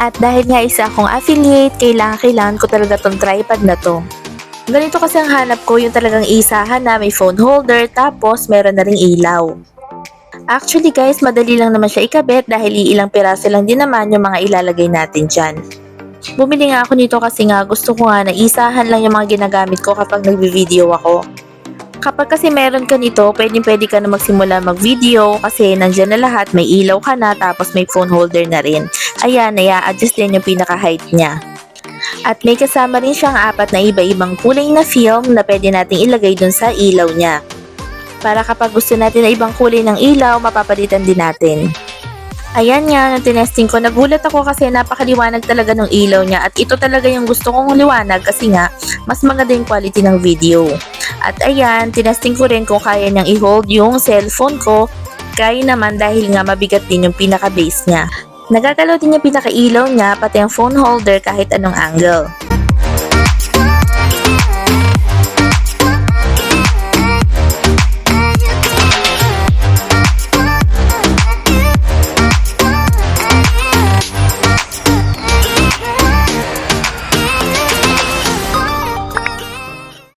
At dahil nga isa akong affiliate, kailangan ko talaga tong tripod na to. Ganito kasi ang hanap ko, yung talagang isahan na may phone holder tapos meron na ring ilaw. Actually guys, madali lang naman siya ikabit dahil iilang piraso lang din naman yung mga ilalagay natin dyan. Bumili nga ako nito kasi nga gusto ko nga na isahan lang yung mga ginagamit ko kapag nagbi-video ako. Kapag kasi meron ka nito, pwede ka na magsimula mag-video kasi nandyan na lahat, may ilaw ka na tapos may phone holder na rin. Ayan, i-adjust din yung pinaka-height niya. At may kasama rin siyang 4 na iba-ibang kulay na film na pwede nating ilagay dun sa ilaw niya. Para kapag gusto natin na ibang kulay ng ilaw, mapapalitan din natin. Ayan nga, nung tinesting ko, nagulat ako kasi napakaliwanag talaga ng ilaw niya at ito talaga yung gusto kong liwanag kasi nga, mas maganda yung quality ng video. At ayan, tinesting ko rin kung kaya niyang i-hold yung cellphone ko. Kaya naman dahil nga mabigat din yung pinaka-base niya. Nagagalaw din yung pinaka-ilaw niya pati yung phone holder kahit anong angle.